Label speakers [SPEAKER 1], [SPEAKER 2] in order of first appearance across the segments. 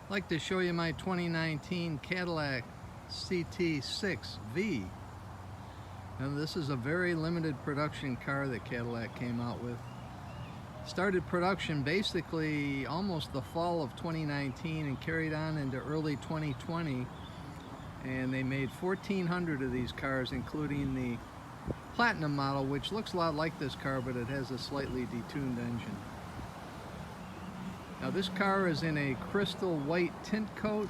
[SPEAKER 1] I'd like to show you my 2019 Cadillac CT6-V. Now this is a very limited production car that Cadillac came out with. Started production basically almost the fall of 2019 and carried on into early 2020. And they made 1,400 of these cars, including the Platinum model, which looks a lot like this car, but it has a slightly detuned engine. Now this car is in a Crystal White Tint-coat,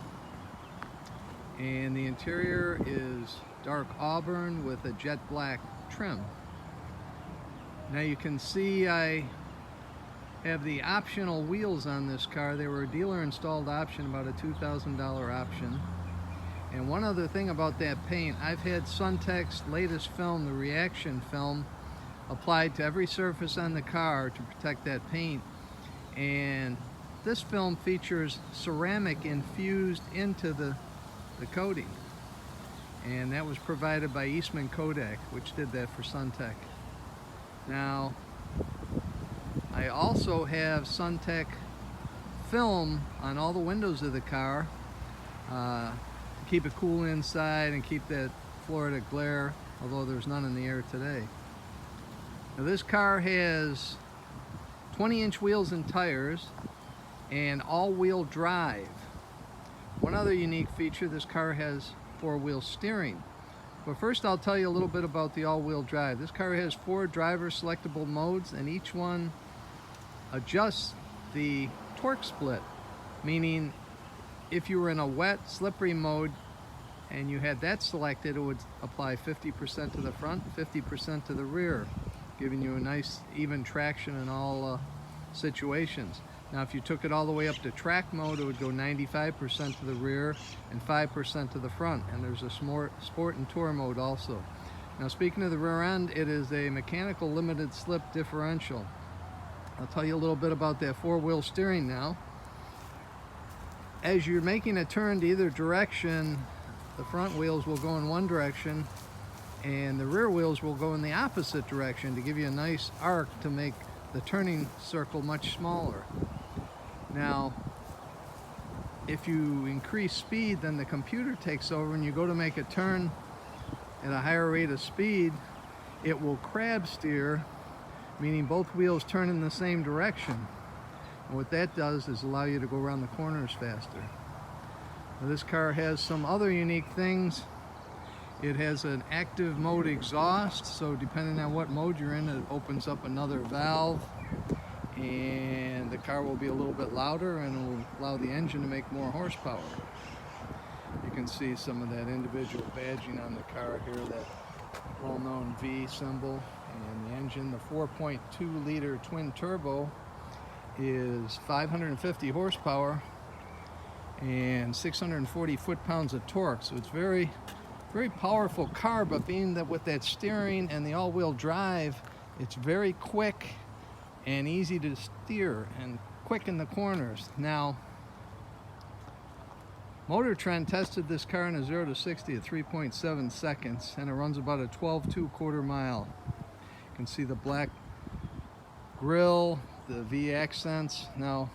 [SPEAKER 1] and the interior is Dark Auburn with a Jet Black trim. Now you can see I have the optional wheels on this car. They were a dealer installed option, about a $2,000 option. And one other thing about that paint, I've had SunTek's latest film, the reaction film, applied to every surface on the car to protect that paint. And this film features ceramic infused into the coating. And that was provided by Eastman Kodak, which did that for SunTek. Now, I also have SunTek film on all the windows of the car. Keep it cool inside and keep that Florida glare, although there's none in the air today. Now this car has 20-inch wheels and tires and all-wheel drive. One other unique feature, this car has four-wheel steering. But first I'll tell you a little bit about the all-wheel drive. This car has 4 driver selectable modes, and each one adjusts the torque split, meaning if you were in a wet, slippery mode and you had that selected, it would apply 50% to the front, 50% to the rear, giving you a nice even traction in all situations. Now if you took it all the way up to track mode, it would go 95% to the rear and 5% to the front. And there's a sport and tour mode also. Now speaking of the rear end, it is a mechanical limited slip differential. I'll tell you a little bit about that 4-wheel steering now. As you're making a turn to either direction, the front wheels will go in one direction and the rear wheels will go in the opposite direction to give you a nice arc to make the turning circle much smaller. Now, if you increase speed, then the computer takes over and you go to make a turn at a higher rate of speed, it will crab steer, meaning both wheels turn in the same direction. And what that does is allow you to go around the corners faster. Now, this car has some other unique things. It has an active mode exhaust, so depending on what mode you're in, it opens up another valve, and the car will be a little bit louder and it will allow the engine to make more horsepower. You can see some of that individual badging on the car here, that well-known V symbol. And the engine, the 4.2 liter twin turbo, is 550 horsepower and 640 foot-pounds of torque. So it's very powerful car, but being that with that steering and the all-wheel drive, it's very quick and easy to steer and quick in the corners. Now, Motor Trend tested this car in a 0 to 60 at 3.7 seconds, and it runs about a 12.2 quarter mile. You can see the black grille, the V accents. Now,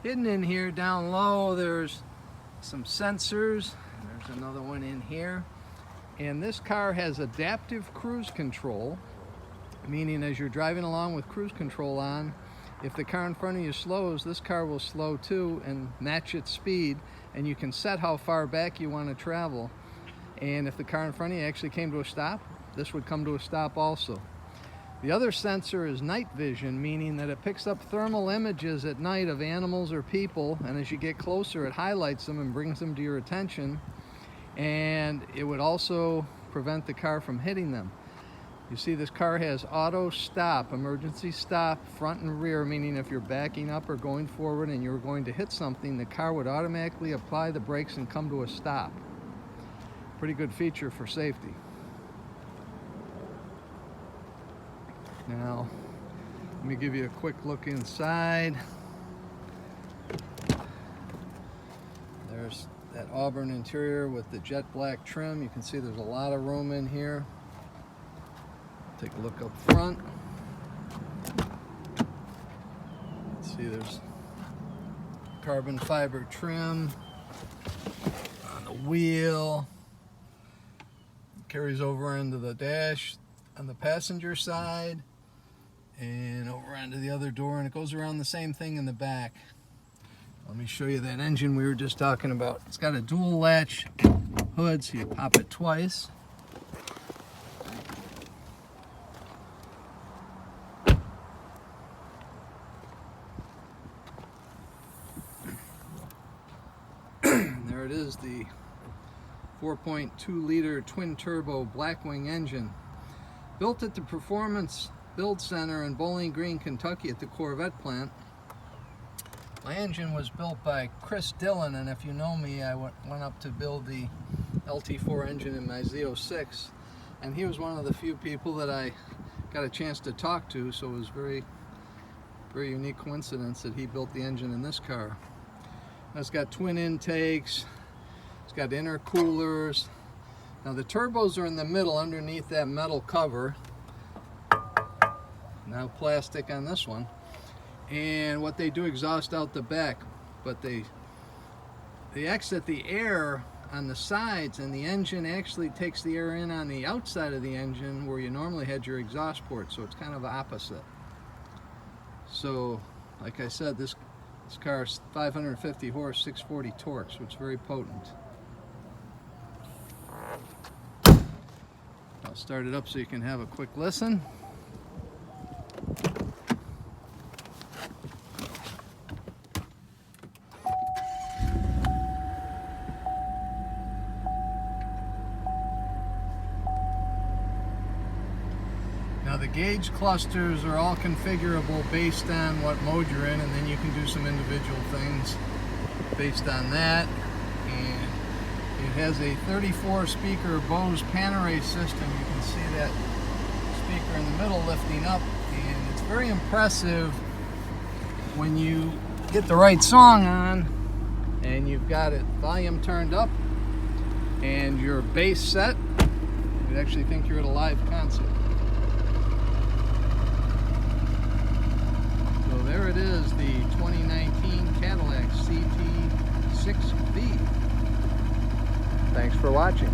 [SPEAKER 1] hidden in here down low, there's some sensors. There's another one in here. And this car has adaptive cruise control, meaning as you're driving along with cruise control on, if the car in front of you slows, this car will slow too and match its speed, and you can set how far back you want to travel. And if the car in front of you actually came to a stop, this would come to a stop also. The other sensor is night vision, meaning that it picks up thermal images at night of animals or people, and as you get closer, it highlights them and brings them to your attention, and it would also prevent the car from hitting them. You see this car has auto stop, emergency stop, front and rear, meaning if you're backing up or going forward and you're going to hit something, the car would automatically apply the brakes and come to a stop. Pretty good feature for safety. Now, let me give you a quick look inside. There's that Auburn interior with the jet black trim. You can see there's a lot of room in here. Take a look up front. See, there's carbon fiber trim on the wheel. Carries over into the dash on the passenger side and over onto the other door, and it goes around the same thing in the back. Let me show you that engine we were just talking about. It's got a dual latch hood, so you pop it twice. There it is, the 4.2 liter twin turbo Blackwing engine, built at the Performance Build Center in Bowling Green, Kentucky at the Corvette plant. My engine was built by Chris Dillon, and if you know me, I went up to build the LT4 engine in my Z06, and he was one of the few people that I got a chance to talk to, so it was very unique coincidence that he built the engine in this car. Now it's got twin intakes, it's got intercoolers. Now the turbos are in the middle underneath that metal cover. Now plastic on this one. And what they do, exhaust out the back, but they exit the air on the sides, and the engine actually takes the air in on the outside of the engine where you normally had your exhaust port, so it's kind of opposite. So like I said, this car is 550 horse, 640 torque, so it's very potent. I'll start it up so you can have a quick listen. Now the gauge clusters are all configurable based on what mode you're in, and then you can do some individual things based on that. And it has a 34 speaker Bose Panaray system. You can see that speaker in the middle lifting up, and it's very impressive when you get the right song on and you've got it volume turned up and your bass set. You'd actually think you're at a live concert. So there it is, the 2019 Cadillac CT6-V. Thanks for watching.